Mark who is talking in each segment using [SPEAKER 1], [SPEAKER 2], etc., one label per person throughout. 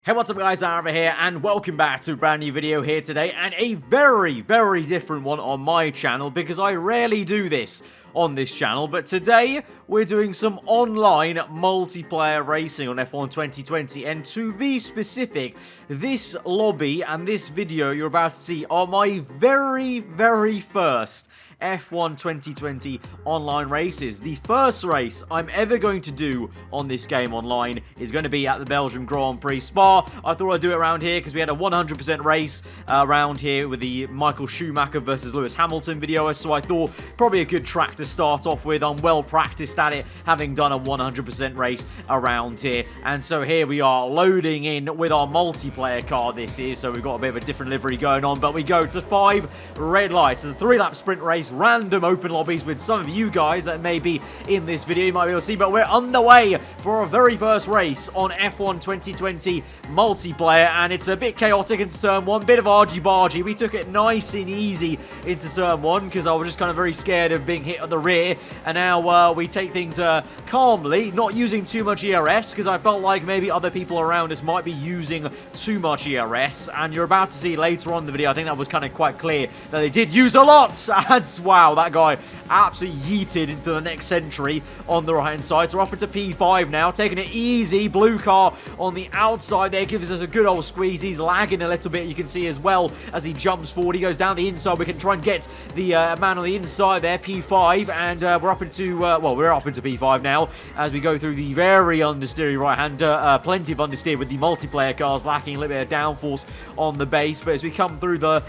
[SPEAKER 1] Hey, what's up guys, Ara here, and welcome back to a brand new video here today, and a very, very different one on my channel, because I rarely do this on this channel, but today we're doing some online multiplayer racing on F1 2020, and to be specific, this lobby and this video you're about to see are my very, very first F1 2020 online races. The first race I'm ever going to do on this game online is going to be at the Belgium Grand Prix Spa. I thought I'd do it around here because we had a 100% race around here with the Michael Schumacher versus Lewis Hamilton video, so I thought probably a good track to start off with. I'm well practiced at it, having done a 100% race around here. And so here we are loading in with our multiplayer car this is, so we've got a bit of a different livery going on, but we go to 5 red lights. It's a 3-lap sprint race, random open lobbies with some of you guys that may be in this video, you might be able to see, but we're underway for our very first race on F1 2020 multiplayer, and it's a bit chaotic into turn 1, bit of argy-bargy. We took it nice and easy into turn 1 because I was just kind of very scared of being hit at the rear, and now we take things calmly, not using too much ERS because I felt like maybe other people around us might be using too much ERS, and you're about to see later on in the video, I think that was kind of quite clear that they did use a lot. As wow, that guy absolutely yeeted into the next century on the right hand side. So we're up into P5 now, taking it easy. Blue car on the outside there gives us a good old squeeze. He's lagging a little bit, you can see as well as he jumps forward. He goes down the inside. We can try and get the man on the inside there, P5, and we're up into we're up into P5 now as we go through the very understeery right-hander. Plenty of understeer with the multiplayer cars, lacking a little bit of downforce on the base. But as we come through the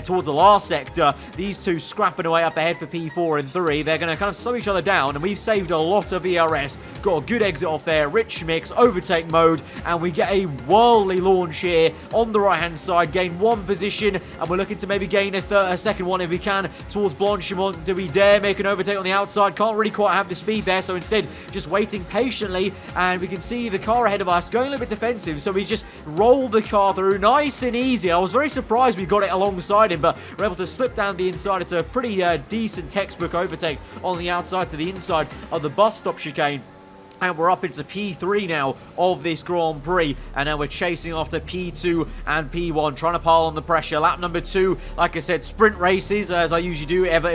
[SPEAKER 1] towards the last sector, these two scrapping away up ahead for P4 and 3. They're going to kind of slow each other down, and we've saved a lot of ERS. Got a good exit off there, rich mix, overtake mode, and we get a worldly launch here on the right-hand side. Gain 1 position, and we're looking to maybe gain a second one if we can towards Blanchimont. Do we dare make an overtake on the outside? Can't really quite have the speed there, so instead just waiting patiently, and we can see the car ahead of us going a little bit defensive, so we just roll the car through nice and easy. I was very surprised we got it alongside him, but we're able to slip down the inside. It's a pretty decent textbook overtake on the outside to the inside of the bus stop chicane. And we're up into P3 now of this Grand Prix. And now we're chasing after P2 and P1, trying to pile on the pressure. Lap number 2, like I said, sprint races, as I usually do if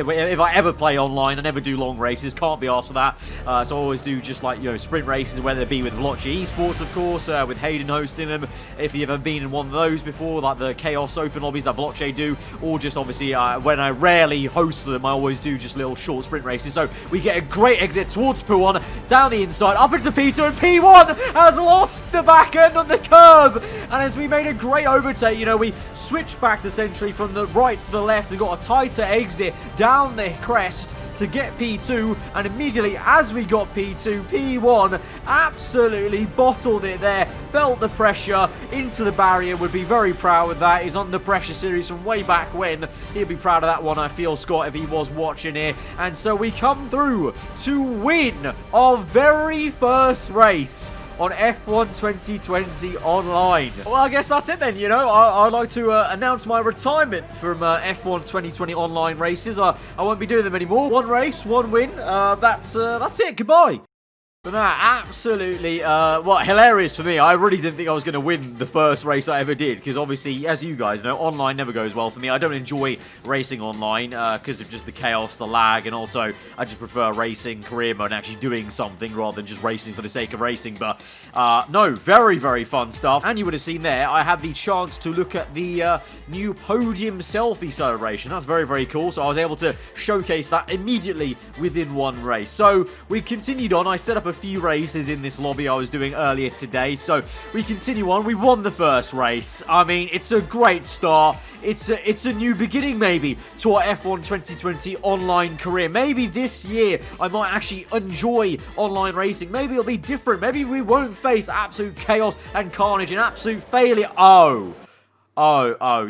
[SPEAKER 1] I ever play online. I never do long races, can't be asked for that. So I always do just like, you know, sprint races, whether it be with Vlotchi Esports, of course, with Hayden hosting them. If you've ever been in one of those before, like the Chaos Open lobbies that Vlotchi do, or just obviously when I rarely host them, I always do just little short sprint races. So we get a great exit towards P1, down the inside, up into P2, and P1 has lost the back end on the curb. And as we made a great overtake, you know, we switched back to Century from the right to the left and got a tighter exit down the crest to get P2, and immediately as we got P2, P1 absolutely bottled it there, felt the pressure into the barrier, would be very proud of that. He's on the pressure series from way back when. He'd be proud of that one, I feel, Scott, if he was watching here. And so we come through to win our very first race on F1 2020 online. Well, I guess that's it then, you know. I'd like to announce my retirement from F1 2020 online races. I won't be doing them anymore. 1 race, 1 win. That's it. Goodbye. But no, absolutely, hilarious for me. I really didn't think I was going to win the first race I ever did, because obviously, as you guys know, online never goes well for me. I don't enjoy racing online because of just the chaos, the lag, and also I just prefer racing career mode and actually doing something rather than just racing for the sake of racing. But no, very, very fun stuff. And you would have seen there, I had the chance to look at the new Podium Selfie celebration. That's very, very cool. So I was able to showcase that immediately within 1 race. So we continued on. I set up a few races in this lobby I was doing earlier today, so we continue on. We won the first race. I mean, it's a great start. It's a new beginning maybe to our F1 2020 online career. Maybe this year I might actually enjoy online racing. Maybe it'll be different. Maybe we won't face absolute chaos and carnage and absolute failure. Oh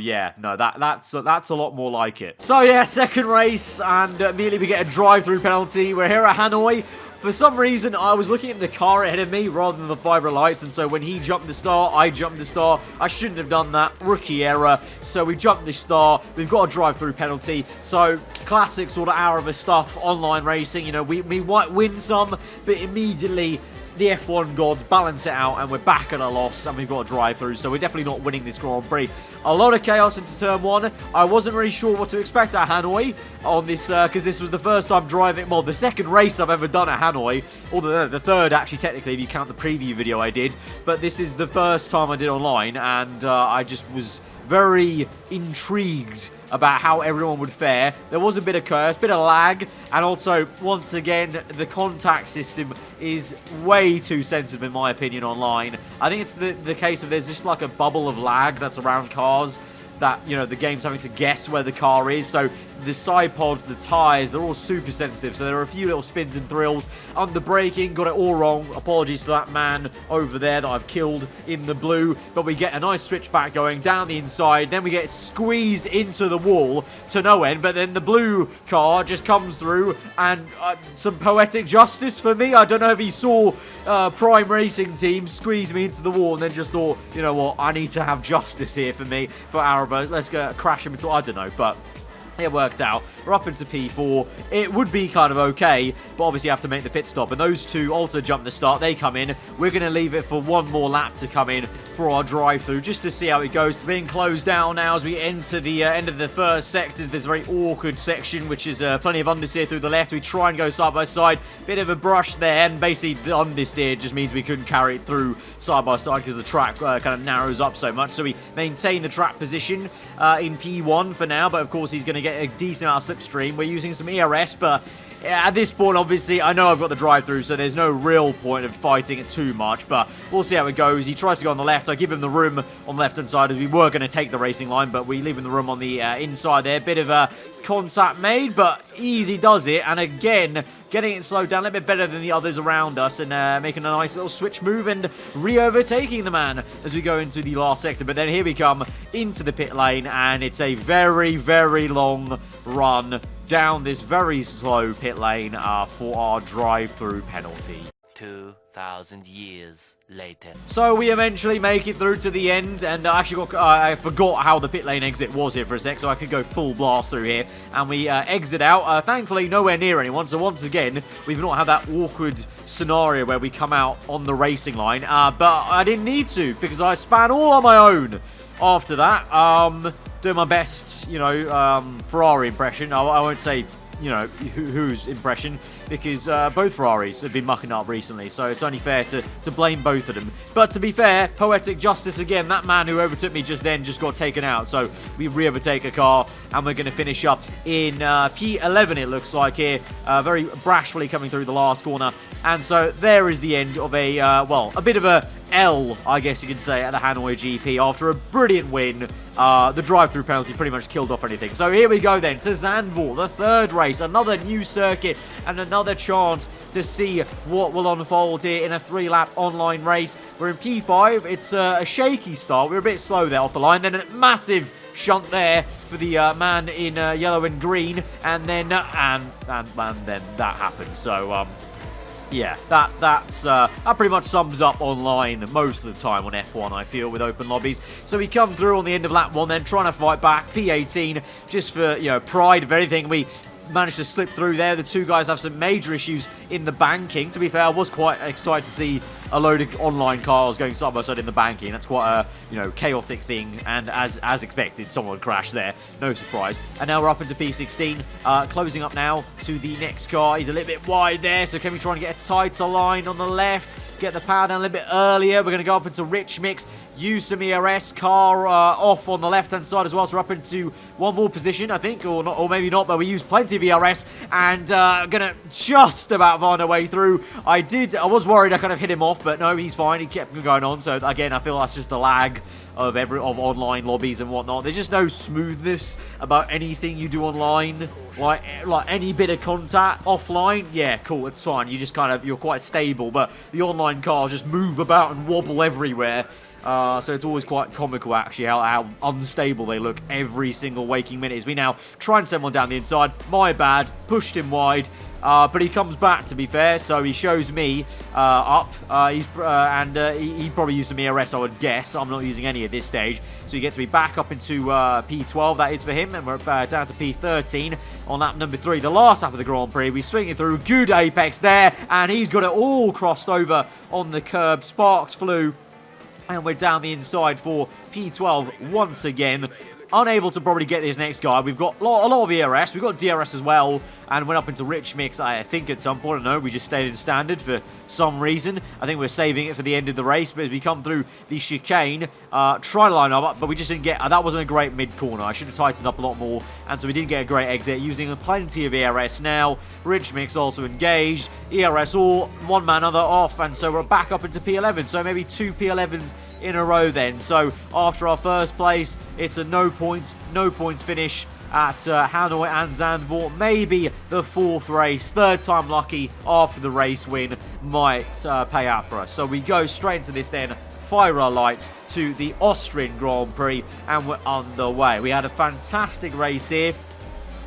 [SPEAKER 1] yeah, no, that's a lot more like it. So yeah, second race, and immediately we get a drive-through penalty. We're here at Hanoi. For some reason, I was looking at the car ahead of me rather than the 5 red lights, and so when he jumped the star, I jumped the star. I shouldn't have done that. Rookie error. So we jumped the star. We've got a drive-through penalty. So classic sort of hour of stuff, online racing. You know, we might win some, but immediately the F1 gods balance it out, and we're back at a loss, and we've got a drive-through, so we're definitely not winning this Grand Prix. A lot of chaos into Turn 1. I wasn't really sure what to expect at Hanoi on this, because this was the first time driving, well, the second race I've ever done at Hanoi, or the third, actually, technically, if you count the preview video I did, but this is the first time I did online, and I just was very intrigued about how everyone would fare. There was a bit of chaos, bit of lag, and also, once again, the contact system is way too sensitive, in my opinion, online. I think it's the case of there's just like a bubble of lag that's around cars that, you know, the game's having to guess where the car is. So the side pods, the tyres, they're all super sensitive. So there are a few little spins and thrills. Under braking, got it all wrong. Apologies to that man over there that I've killed in the blue. But we get a nice switchback going down the inside. Then we get squeezed into the wall to no end. But then the blue car just comes through, and some poetic justice for me. I don't know if he saw Prime Racing Team squeeze me into the wall and then just thought, you know what, I need to have justice here for me, for Arabo. Let's go crash him into, I don't know, but it worked out. We're up into P4. It would be kind of okay, but obviously you have to make the pit stop. And those two also jump the start. They come in. We're going to leave it for one more lap to come in for our drive-through, just to see how it goes. Being closed down now as we enter the end of the first sector. This very awkward section, which is plenty of understeer through the left. We try and go side by side. Bit of a brush there, and basically the understeer just means we couldn't carry it through side by side because the track kind of narrows up so much. So we maintain the track position in P1 for now, but of course he's going to get a decent amount of slipstream. We're using some ERS, but at this point, obviously, I know I've got the drive-through, so there's no real point of fighting it too much, but we'll see how it goes. He tries to go on the left. I give him the room on the left-hand side, as we were going to take the racing line, but we leave him the room on the inside there. Bit of a contact made, but easy does it, and again, getting it slowed down a little bit better than the others around us, and making a nice little switch move and re-overtaking the man as we go into the last sector. But then here we come into the pit lane, and it's a very, very long run down this very slow pit lane for our drive-through penalty.
[SPEAKER 2] 2,000 years later.
[SPEAKER 1] So we eventually make it through to the end, and I forgot how the pit lane exit was here for a sec, so I could go full blast through here, and we exit out, thankfully nowhere near anyone. So once again, we've not had that awkward scenario where we come out on the racing line, but I didn't need to, because I span all on my own after that. Doing my best, you know, Ferrari impression. I won't say, you know, whose impression, because both Ferraris have been mucking up recently, so it's only fair to blame both of them. But to be fair, poetic justice again, that man who overtook me just then just got taken out, so we re-overtake a car, and we're going to finish up in P11, it looks like here, very brashfully coming through the last corner. And so there is the end of a, well, a bit of a L, I guess you could say, at the Hanoi GP after a brilliant win. The drive-through penalty pretty much killed off anything. So here we go then to Zandvoort, the third race, another new circuit and another chance to see what will unfold here in a 3-lap online race. We're in P5. It's a shaky start. We're a bit slow there off the line. Then a massive shunt there for the man in yellow and green, and then and then that happened. So yeah, that pretty much sums up online most of the time on F1, I feel, with open lobbies. So we come through on the end of lap 1, then trying to fight back. P18, just for, you know, pride of anything, we managed to slip through there. The two guys have some major issues in the banking. To be fair, I was quite excited to see a load of online cars going side by side in the banking. That's quite a, you know, chaotic thing, and as expected, someone crashed there. No surprise. And now we're up into P16, closing up now to the next car. He's a little bit wide there, so can we try and get a tighter line on the left? Get the power down a little bit earlier. We're going to go up into Rich Mix, use some ERS, car off on the left-hand side as well, so we're up into one more position, I think, or not, or maybe not, but we use plenty of ERS, and gonna just about find our way through. I was worried I kind of hit him off, but no, he's fine. He kept going on, so again, I feel that's just the lag of online lobbies and whatnot. There's just no smoothness about anything you do online. Like any bit of contact offline, yeah, cool, it's fine. You just kind of, you're quite stable, but the online cars just move about and wobble everywhere. So it's always quite comical, actually, how unstable they look every single waking minute. As we now try and send one down the inside. My bad. Pushed him wide. But he comes back, to be fair, so he shows me up. He probably used some ERS, I would guess. I'm not using any at this stage. So he gets me back up into P12, that is for him. And we're down to P13 on lap number 3. The last lap of the Grand Prix. We swing it through. Good apex there. And he's got it all crossed over on the curb. Sparks flew. And we're down the inside for P12 once again. Unable to probably get this next guy. We've got a lot of ERS. We've got DRS as well. And went up into Rich Mix, I think, at some point. I don't know. We just stayed in standard for some reason. I think we're saving it for the end of the race. But as we come through the chicane, try to line up. But we just didn't get... that wasn't a great mid-corner. I should have tightened up a lot more. And so we didn't get a great exit. Using plenty of ERS now. Rich Mix also engaged. ERS all. One man, other off. And so we're back up into P11. So maybe 2 P11s in a row then. So after our first place, it's a no points finish at Hanoi and Zandvoort. Maybe the 4th race, 3rd time lucky after the race win might pay out for us. So we go straight into this then, fire our lights to the Austrian Grand Prix, and we're underway. We had a fantastic race here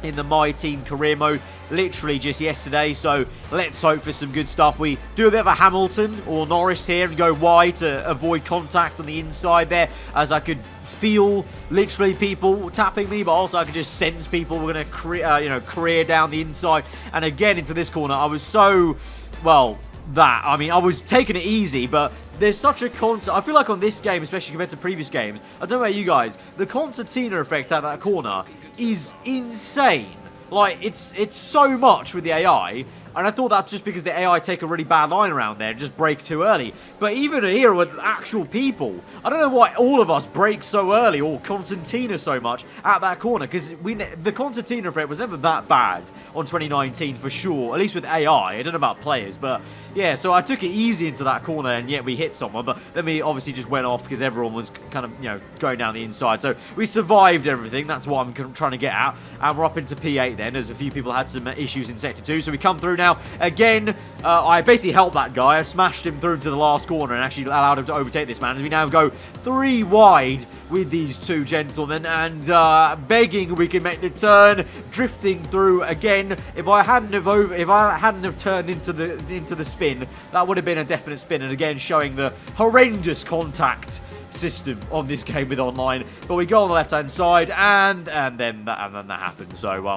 [SPEAKER 1] in the My Team career mode literally just yesterday, so let's hope for some good stuff. We do a bit of a Hamilton or Norris here and go wide to avoid contact on the inside there, as I could feel literally people tapping me, but also I could just sense people were going to career down the inside. And again into this corner, I was so, well, I was taking it easy, but there's such a constant... I feel like on this game, especially compared to previous games, I don't know about you guys, the concertina effect at that corner is insane. Like, it's so much with the AI, and I thought that's just because the AI take a really bad line around there and just brake too early. But even here with actual people, I don't know why all of us brake so early, or concertina so much at that corner, because the concertina effect was never that bad on 2019 for sure, at least with AI. I don't know about players, but yeah, so I took it easy into that corner, and yet we hit someone, but then we obviously just went off because everyone was kind of, going down the inside. So we survived everything. That's what I'm trying to get at, and we're up into P8 then, as a few people had some issues in Sector 2. So we come through now. Again, I basically helped that guy. I smashed him through to the last corner and actually allowed him to overtake this man. As we now go 3 wide with these 2 gentlemen, and begging we can make the turn, drifting through again. If I hadn't have turned into the spin, that would have been a definite spin. And again, showing the horrendous contact system on this game with online. But we go on the left hand side, and then that happened. So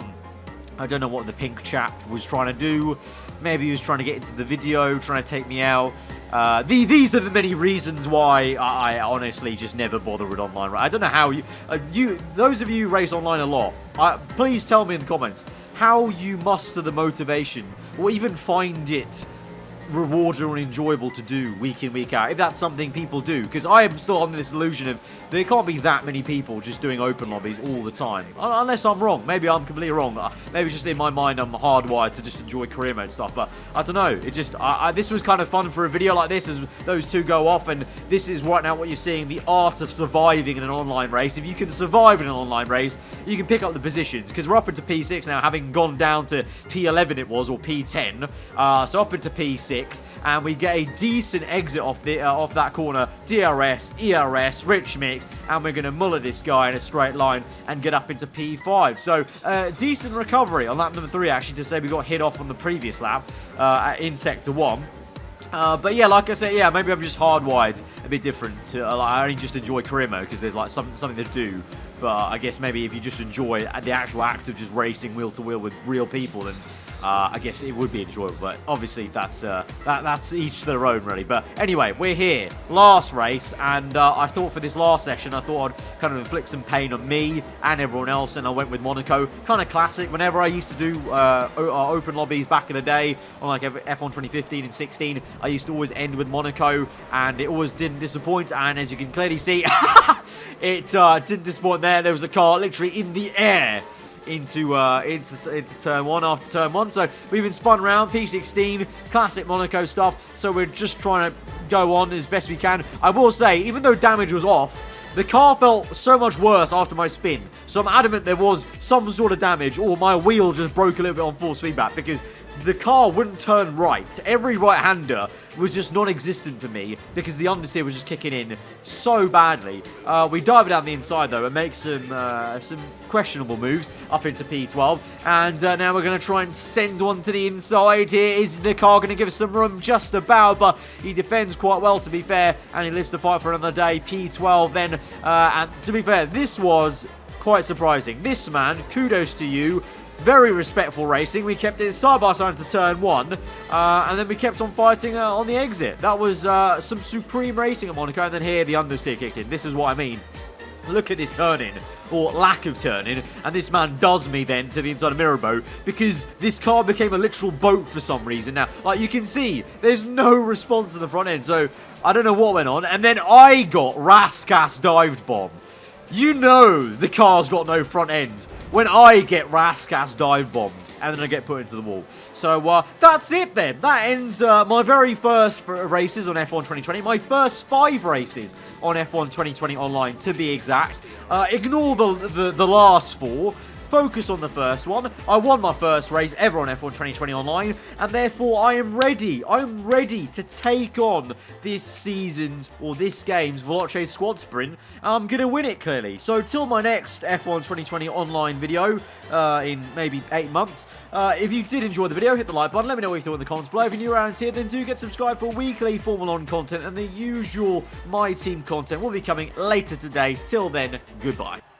[SPEAKER 1] I don't know what the pink chap was trying to do. Maybe he was trying to get into the video, trying to take me out. These are the many reasons why I honestly just never bother with online. I don't know how those of you who race online a lot, please tell me in the comments how you muster the motivation or even find it rewarding and enjoyable to do week in, week out, if that's something people do, because I am still on this illusion of there can't be that many people just doing open lobbies all the time, unless I'm wrong. Maybe I'm completely wrong. Maybe just in my mind I'm hardwired to just enjoy career mode stuff, but I don't know, it just this was kind of fun for a video like this as those 2 go off, and this is right now what you're seeing, the art of surviving in an online race. If you can survive in an online race, you can pick up the positions, because we're up into P6 now, having gone down to P11 it was, or P10, so up into P6. And we get a decent exit off that corner. DRS, ERS, Rich Mix, and we're going to muller this guy in a straight line and get up into P5. So decent recovery on lap number 3, actually, to say we got hit off on the previous lap in Sector 1. But yeah, like I said, yeah, maybe I'm just hardwired a bit different. I only just enjoy career mode because there's like something to do. But I guess maybe if you just enjoy the actual act of just racing wheel to wheel with real people, then I guess it would be enjoyable. But obviously that's each to their own, really. But anyway, we're here, last race, and I thought for this last session, I thought I'd kind of inflict some pain on me and everyone else, and I went with Monaco. Kind of classic. Whenever I used to do open lobbies back in the day on like F1 2015 and 16, I used to always end with Monaco, and it always didn't disappoint. And as you can clearly see, it didn't disappoint there. There was a car literally in the air into turn 1 after turn 1. So we've been spun around, P16, classic Monaco stuff. So we're just trying to go on as best we can. I will say, even though damage was off, the car felt so much worse after my spin. So I'm adamant there was some sort of damage, or my wheel just broke a little bit on force feedback, because the car wouldn't turn right. Every right-hander was just non-existent for me because the understeer was just kicking in so badly. We dive down the inside though and make some questionable moves up into P12, and now we're going to try and send one to the inside here. Is the car going to give us some room? Just about, but he defends quite well, to be fair, and he lives to fight for another day. P12 then, and to be fair, this was quite surprising. This man, kudos to you. Very respectful racing. We kept it side by side to turn 1, and then we kept on fighting on the exit. That was some supreme racing at Monaco, and then here the understeer kicked in. This is what I mean. Look at this turn-in, or lack of turn-in, and this man does me then to the inside of Mirabeau, because this car became a literal boat for some reason. Now, like you can see, there's no response to the front end, so I don't know what went on, and then I got Raskas dived bomb. You know the car's got no front end when I get Raskas dive bombed and then I get put into the wall. So that's it then. That ends my very first races on F1 2020. My first 5 races on F1 2020 online, to be exact. Ignore the last 4. Focus on the first one. I won my first race ever on F1 2020 online, and therefore I am ready. I'm ready to take on this season's, or this game's, Veloce Squad Sprint. I'm going to win it, clearly. So, till my next F1 2020 online video in maybe 8 months, if you did enjoy the video, hit the like button. Let me know what you thought in the comments below. If you're new around here, then do get subscribed for weekly Formula 1 content, and the usual My Team content will be coming later today. Till then, goodbye.